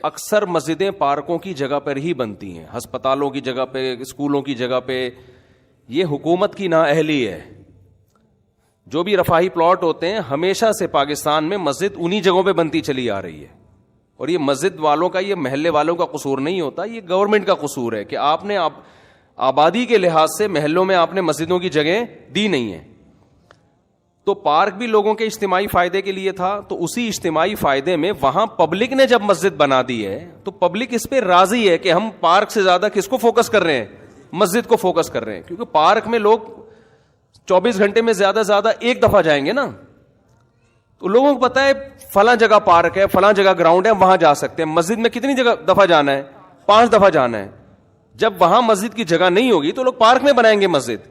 اکثر مسجدیں پارکوں کی جگہ پر ہی بنتی ہیں، ہسپتالوں کی جگہ پہ، اسکولوں کی جگہ پہ. یہ حکومت کی نااہلی ہے. جو بھی رفاہی پلاٹ ہوتے ہیں ہمیشہ سے پاکستان میں مسجد انہی جگہوں پہ بنتی چلی آ رہی ہے. اور یہ مسجد والوں کا، یہ محلے والوں کا قصور نہیں ہوتا، یہ گورنمنٹ کا قصور ہے کہ آپ نے آبادی کے لحاظ سے محلوں میں آپ نے مسجدوں کی جگہیں دی نہیں ہیں. تو پارک بھی لوگوں کے اجتماعی فائدے کے لیے تھا، تو اسی اجتماعی فائدے میں وہاں پبلک نے جب مسجد بنا دی ہے تو پبلک اس پہ راضی ہے کہ ہم پارک سے زیادہ کس کو فوکس کر رہے ہیں؟ مسجد کو فوکس کر رہے ہیں. کیونکہ پارک میں لوگ 24 گھنٹے میں زیادہ زیادہ ایک دفعہ جائیں گے نا. تو لوگوں کو پتا ہے فلاں جگہ پارک ہے، فلاں جگہ گراؤنڈ ہے، وہاں جا سکتے ہیں. مسجد میں کتنی جگہ دفعہ جانا ہے؟ 5 دفعہ جانا ہے. جب وہاں مسجد کی جگہ نہیں ہوگی تو لوگ پارک میں بنائیں گے مسجد.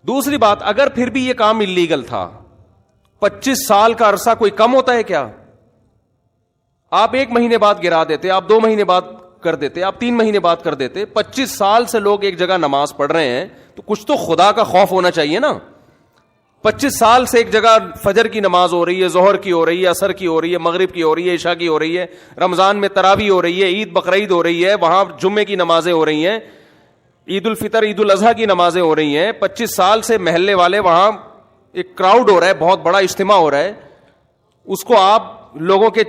دوسری بات، اگر پھر بھی یہ کام اللیگل تھا، 25 سال کا عرصہ کوئی کم ہوتا ہے کیا؟ آپ 1 مہینے بعد گرا دیتے، آپ 2 مہینے بعد کر دیتے، آپ 3 مہینے بعد کر دیتے. 25 سال سے لوگ ایک جگہ نماز پڑھ رہے ہیں تو کچھ تو خدا کا خوف ہونا چاہیے نا. 25 سال سے ایک جگہ فجر کی نماز ہو رہی ہے، ظہر کی ہو رہی ہے، عصر کی ہو رہی ہے، مغرب کی ہو رہی ہے، عشاء کی ہو رہی ہے، رمضان میں تراویح ہو رہی ہے، عید بقرعید ہو رہی ہے، وہاں جمعے کی نمازیں ہو رہی ہیں، عید الفطر عید الاضحیٰ کی نمازیں ہو رہی ہیں. 25 سال سے محلے والے وہاں ایک کراؤڈ ہو رہا ہے، بہت بڑا اجتماع ہو رہا ہے، اس کو آپ لوگوں کے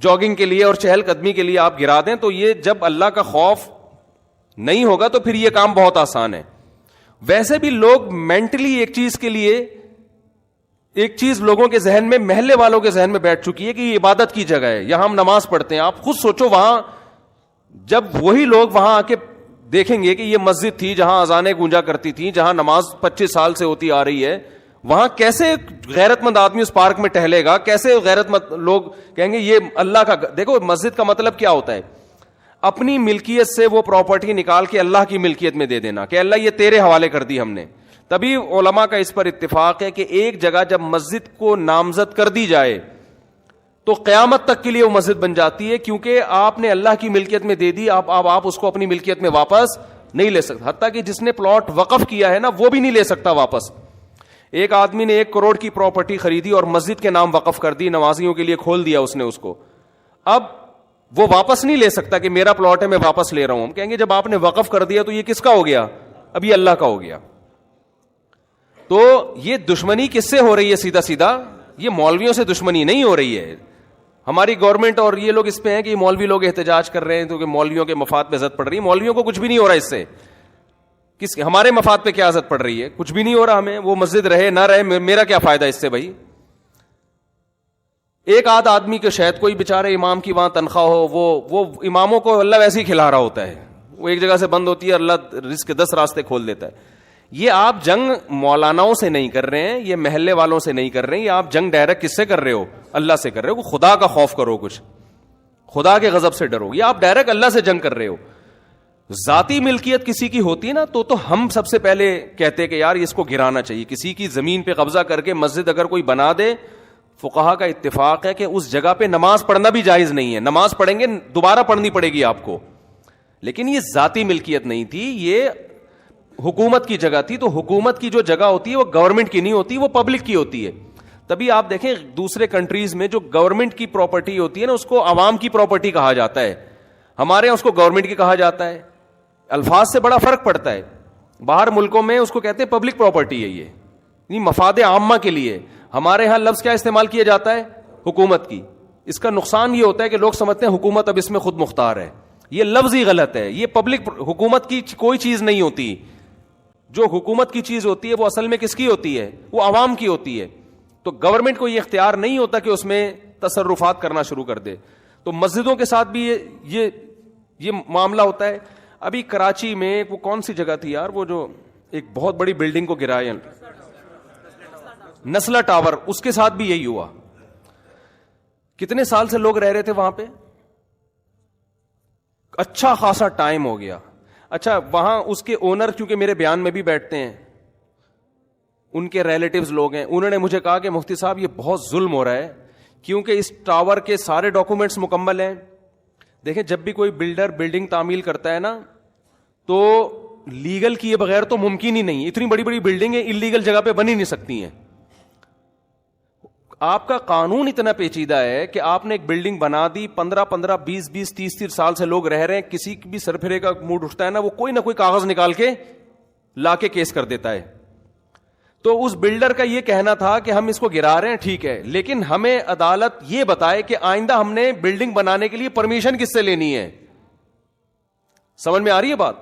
جاگنگ کے لیے اور چہل قدمی کے لیے آپ گرا دیں. تو یہ جب اللہ کا خوف نہیں ہوگا تو پھر یہ کام بہت آسان ہے. ویسے بھی لوگ مینٹلی ایک چیز کے لیے، ایک چیز لوگوں کے ذہن میں، محلے والوں کے ذہن میں بیٹھ چکی ہے کہ یہ عبادت کی جگہ ہے، یہاں ہم نماز پڑھتے ہیں. آپ خود سوچو، وہاں جب وہی لوگ وہاں آ کے دیکھیں گے کہ یہ مسجد تھی جہاں اذانیں گونجا کرتی تھیں، جہاں نماز 25 سال سے ہوتی آ رہی ہے، وہاں کیسے غیرت مند آدمی اس پارک میں ٹہلے گا؟ کیسے غیرت مند لوگ کہیں گے یہ اللہ کا؟ دیکھو مسجد کا مطلب کیا ہوتا ہے؟ اپنی ملکیت سے وہ پراپرٹی نکال کے اللہ کی ملکیت میں دے دینا کہ اللہ یہ تیرے حوالے کر دی ہم نے. تبھی علماء کا اس پر اتفاق ہے کہ ایک جگہ جب مسجد کو نامزد کر دی جائے تو قیامت تک کے لیے وہ مسجد بن جاتی ہے، کیونکہ آپ نے اللہ کی ملکیت میں دے دی. آپ اس کو اپنی ملکیت میں واپس نہیں لے سکتے. حتیٰ کہ جس نے پلاٹ وقف کیا ہے نا وہ بھی نہیں لے سکتا واپس. ایک آدمی نے 1 کروڑ کی پراپرٹی خریدی اور مسجد کے نام وقف کر دی، نمازیوں کے لیے کھول دیا اس نے اس کو. اب وہ واپس نہیں لے سکتا کہ میرا پلاٹ ہے میں واپس لے رہا ہوں. ہم کہیں گے جب آپ نے وقف کر دیا تو یہ کس کا ہو گیا؟ اب یہ اللہ کا ہو گیا. تو یہ دشمنی کس سے ہو رہی ہے؟ سیدھا سیدھا یہ مولویوں سے دشمنی نہیں ہو رہی ہے. ہماری گورنمنٹ اور یہ لوگ اس پہ ہیں کہ مولوی لوگ احتجاج کر رہے ہیں تو کہ مولویوں کے مفاد پہ زد پڑ رہی ہے. مولویوں کو کچھ بھی نہیں ہو رہا اس سے. ہمارے مفاد پہ کیا زد پڑ رہی ہے؟ کچھ بھی نہیں ہو رہا ہمیں. وہ مسجد رہے نہ رہے میرا کیا فائدہ اس سے بھائی؟ ایک آدھ آدمی کے شاید کوئی بیچارے امام کی وہاں تنخواہ ہو، وہ اماموں کو اللہ ویسے ہی کھلا رہا ہوتا ہے. وہ ایک جگہ سے بند ہوتی ہے، اللہ رزق کے 10 راستے کھول دیتا ہے. یہ آپ جنگ مولاناؤں سے نہیں کر رہے ہیں، یہ محلے والوں سے نہیں کر رہے ہیں، یہ آپ جنگ ڈائریکٹ کس سے کر رہے ہو؟ اللہ سے کر رہے ہو. خدا کا خوف کرو، کچھ خدا کے غضب سے ڈرو. یہ آپ ڈائریکٹ اللہ سے جنگ کر رہے ہو. ذاتی ملکیت کسی کی ہوتی نا تو ہم سب سے پہلے کہتے کہ یار اس کو گرانا چاہیے. کسی کی زمین پہ قبضہ کر کے مسجد اگر کوئی بنا دے، فقہا کا اتفاق ہے کہ اس جگہ پہ نماز پڑھنا بھی جائز نہیں ہے. نماز پڑھیں گے دوبارہ پڑھنی پڑے گی آپ کو، لیکن یہ ذاتی ملکیت نہیں تھی، یہ حکومت کی جگہ تھی. تو حکومت کی جو جگہ ہوتی ہے وہ گورنمنٹ کی نہیں ہوتی، وہ پبلک کی ہوتی ہے. تبھی آپ دیکھیں دوسرے کنٹریز میں جو گورنمنٹ کی پراپرٹی ہوتی ہے نا اس کو عوام کی پراپرٹی کہا جاتا ہے. ہمارے یہاں اس کو گورنمنٹ کی کہا جاتا ہے. الفاظ سے بڑا فرق پڑتا ہے. باہر ملکوں میں اس کو کہتے ہیں پبلک پراپرٹی ہے، یہ مفاد عامہ کے لیے. ہمارے ہاں لفظ کیا استعمال کیا جاتا ہے؟ حکومت کی. اس کا نقصان یہ ہوتا ہے کہ لوگ سمجھتے ہیں حکومت اب اس میں خود مختار ہے. یہ لفظ ہی غلط ہے. یہ پبلک حکومت کی کوئی چیز نہیں ہوتی. جو حکومت کی چیز ہوتی ہے وہ اصل میں کس کی ہوتی ہے؟ وہ عوام کی ہوتی ہے. تو گورنمنٹ کو یہ اختیار نہیں ہوتا کہ اس میں تصرفات کرنا شروع کر دے. تو مسجدوں کے ساتھ بھی یہ معاملہ ہوتا ہے. ابھی کراچی میں وہ کون سی جگہ تھی یار، وہ جو ایک بہت بڑی بلڈنگ کو گرایا، نسلہ ٹاور، اس کے ساتھ بھی یہی ہوا. کتنے سال سے لوگ رہ رہے تھے وہاں پہ، اچھا خاصا ٹائم ہو گیا. اچھا وہاں اس کے اونر کیونکہ میرے بیان میں بھی بیٹھتے ہیں، ان کے ریلیٹیوز لوگ ہیں، انہوں نے مجھے کہا کہ مفتی صاحب یہ بہت ظلم ہو رہا ہے کیونکہ اس ٹاور کے سارے ڈاکومنٹس مکمل ہیں. دیکھیں جب بھی کوئی بلڈر بلڈنگ تعمیل کرتا ہے نا تو لیگل کیے بغیر تو ممکن ہی نہیں. اتنی بڑی بڑی بلڈنگیں انلیگل جگہ پہ بن ہی نہیں سکتی ہیں. آپ کا قانون اتنا پیچیدہ ہے کہ آپ نے ایک بلڈنگ بنا دی, 15 20 30 سال سے لوگ رہ رہے ہیں, کسی بھی سرپھرے کا موڈ اٹھتا ہے نا, وہ کوئی نہ کوئی کاغذ نکال کے لا کے کیس کر دیتا ہے. تو اس بلڈر کا یہ کہنا تھا کہ ہم اس کو گرا رہے ہیں, ٹھیک ہے, لیکن ہمیں عدالت یہ بتائے کہ آئندہ ہم نے بلڈنگ بنانے کے لیے پرمیشن کس سے لینی ہے. سمجھ میں آ رہی ہے بات؟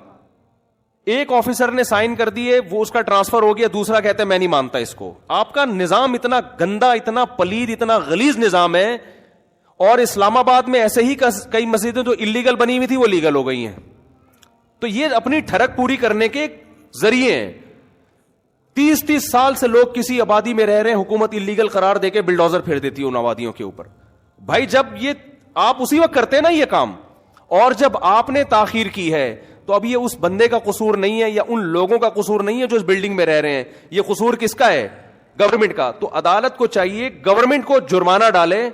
ایک آفیسر نے سائن کر دیے, وہ اس کا ٹرانسفر ہو گیا, دوسرا کہتا ہے میں نہیں مانتا اس کو. آپ کا نظام اتنا گندا, اتنا پلید, اتنا غلیظ نظام ہے. اور اسلام آباد میں ایسے ہی کئی مسجدیں جو انلیگل بنی ہوئی تھی وہ لیگل ہو گئی ہیں. تو یہ اپنی ٹھڑک پوری کرنے کے ذریعے ہیں. 30 سال سے لوگ کسی آبادی میں رہ رہے ہیں, حکومت انلیگل قرار دے کے بلڈوزر پھیر دیتی ہے ان آبادیوں کے اوپر. بھائی جب یہ آپ اسی وقت کرتے ہیں نا یہ کام, اور جب آپ نے تاخیر کی ہے تو اب یہ اس بندے کا قصور نہیں ہے یا ان لوگوں کا قصور نہیں ہے جو اس بلڈنگ میں رہ رہے ہیں, یہ قصور کس کا ہے؟ گورنمنٹ کا. تو عدالت کو چاہیے گورنمنٹ کو جرمانہ ڈالے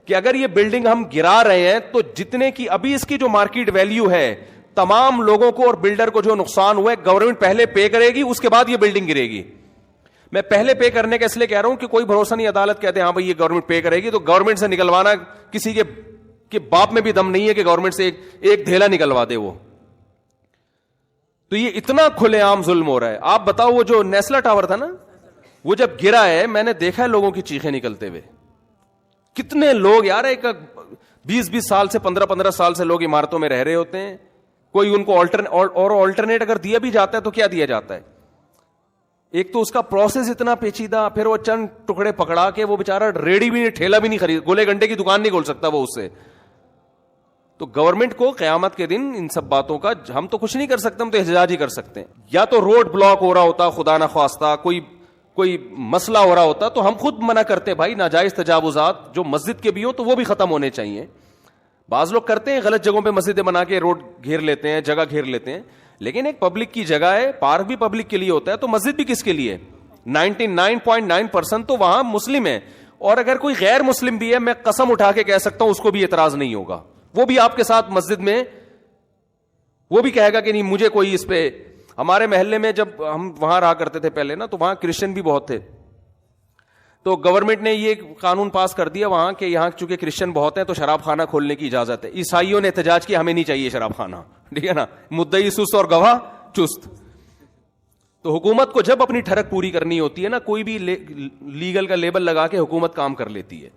کہ اگر یہ بلڈنگ ہم گرا رہے ہیں تو جتنے کی ابھی اس کی جو مارکیٹ ویلیو ہے, تمام لوگوں کو اور بلڈر کو جو نقصان ہوا ہے گورنمنٹ پہلے پے کرے گی, اس کے بعد یہ بلڈنگ گرے گی. میں پہلے پے کرنے کا اس لیے کہہ رہا ہوں کہ کوئی بھروسہ نہیں, عدالت کہتے ہیں ہاں بھائی یہ گورنمنٹ پے کرے گی, تو گورنمنٹ سے نکلوانا کسی کے باپ میں بھی دم نہیں ہے کہ گورنمنٹ سے ایک دھیلا نکلوا دے وہ. تو یہ اتنا کھلے عام ظلم ہو رہا ہے. آپ بتاؤ وہ جو نیسلا ٹاور تھا نا, وہ جب گرا ہے میں نے دیکھا ہے لوگوں کی چیخیں نکلتے ہوئے. کتنے لوگ یار, ایک 20 سال سے 15 سال سے لوگ عمارتوں میں رہ رہے ہوتے ہیں, کوئی ان کو آلٹرنیٹ اگر دیا بھی جاتا ہے تو کیا دیا جاتا ہے؟ ایک تو اس کا پروسیس اتنا پیچیدہ, پھر وہ چند ٹکڑے پکڑا کے وہ بیچارہ ریڑی بھی نہیں, ٹھیلا بھی نہیں خرید, گولے گنڈے کی دکان نہیں کھول سکتا وہ اس سے. تو گورنمنٹ کو قیامت کے دن ان سب باتوں کا ہم تو کچھ نہیں کر سکتے, ہم تو احتجاج ہی کر سکتے ہیں. یا تو روڈ بلاک ہو رہا ہوتا, خدا نہ خواستہ کوئی مسئلہ ہو رہا ہوتا, تو ہم خود منع کرتے بھائی ناجائز تجاوزات جو مسجد کے بھی ہوں تو وہ بھی ختم ہونے چاہیے. بعض لوگ کرتے ہیں غلط جگہوں پہ مسجدیں بنا کے روڈ گھیر لیتے ہیں, جگہ گھیر لیتے ہیں, لیکن ایک پبلک کی جگہ ہے, پارک بھی پبلک کے لیے ہوتا ہے, تو مسجد بھی کس کے لیے؟ 99.9% تو وہاں مسلم ہے, اور اگر کوئی غیر مسلم بھی ہے میں قسم اٹھا کے کہہ سکتا ہوں اس کو بھی اعتراض نہیں ہوگا, وہ بھی آپ کے ساتھ مسجد میں وہ بھی کہے گا کہ نہیں مجھے کوئی اس پہ. ہمارے محلے میں جب ہم وہاں رہا کرتے تھے پہلے نا, تو وہاں کرسچن بھی بہت تھے, تو گورنمنٹ نے یہ قانون پاس کر دیا وہاں کہ یہاں چونکہ کرسچن بہت ہیں تو شراب خانہ کھولنے کی اجازت ہے. عیسائیوں نے احتجاج کیا ہمیں نہیں چاہیے شراب خانہ, ٹھیک ہے نا, مدعی سست اور گواہ چست. تو حکومت کو جب اپنی ٹھڑک پوری کرنی ہوتی ہے نا, کوئی بھی لیگل کا لیبل لگا کے حکومت کام کر لیتی ہے.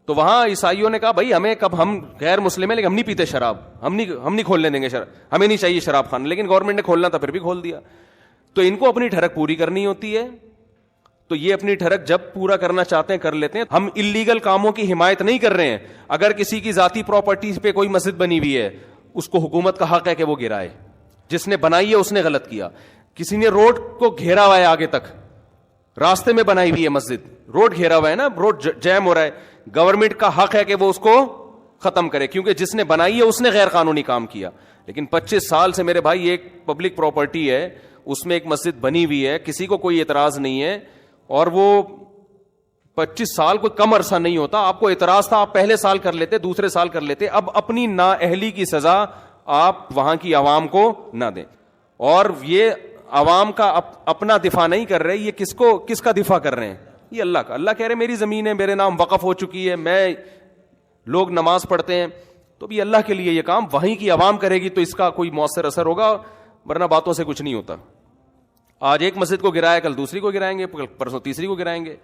تو وہاں عیسائیوں نے کہا بھائی ہمیں کب, ہم غیر مسلم ہیں لیکن ہم نہیں پیتے شراب, ہم نہیں کھولنے دیں گے شراب, ہمیں نہیں چاہیے شراب خانہ, لیکن گورنمنٹ نے کھولنا تھا پھر بھی کھول دیا. تو ان کو اپنی ٹھڑک پوری کرنی ہوتی ہے, تو یہ اپنی ٹھڑک جب پورا کرنا چاہتے ہیں کر لیتے ہیں. ہم انلیگل کاموں کی حمایت نہیں کر رہے ہیں. اگر کسی کی ذاتی پراپرٹی پہ کوئی مسجد بنی ہوئی ہے, اس کو حکومت کا حق ہے کہ وہ گرائے, جس نے بنائی ہے اس نے غلط کیا. کسی نے روڈ کو گھیرا ہوا ہے, آگے تک راستے میں بنائی ہوئی ہے مسجد, روڈ گھیرا ہوا ہے نا, روڈ جیم ہو رہا ہے, گورنمنٹ کا حق ہے کہ وہ اس کو ختم کرے, کیونکہ جس نے بنائی ہے اس نے غیر قانونی کام کیا. لیکن 25 سال سے میرے بھائی ایک پبلک پراپرٹی ہے, اس میں ایک مسجد بنی ہوئی ہے, کسی کو کوئی اعتراض نہیں ہے, اور وہ 25 سال کوئی کم عرصہ نہیں ہوتا. آپ کو اعتراض تھا, آپ پہلے سال کر لیتے, دوسرے سال کر لیتے. اب اپنی نااہلی کی سزا آپ وہاں کی عوام کو نہ دیں. اور یہ عوام کا اپنا دفاع نہیں کر رہے, یہ کس کا دفاع کر رہے ہیں؟ یہ اللہ کا. اللہ کہہ رہے میری زمین ہے, میرے نام وقف ہو چکی ہے, میں لوگ نماز پڑھتے ہیں, تو بھی اللہ کے لیے یہ کام وہیں کی عوام کرے گی تو اس کا کوئی مؤثر اثر ہوگا, ورنہ باتوں سے کچھ نہیں ہوتا. آج ایک مسجد کو گرایا, کل دوسری کو گرائیں گے, پرسوں تیسری کو گرائیں گے.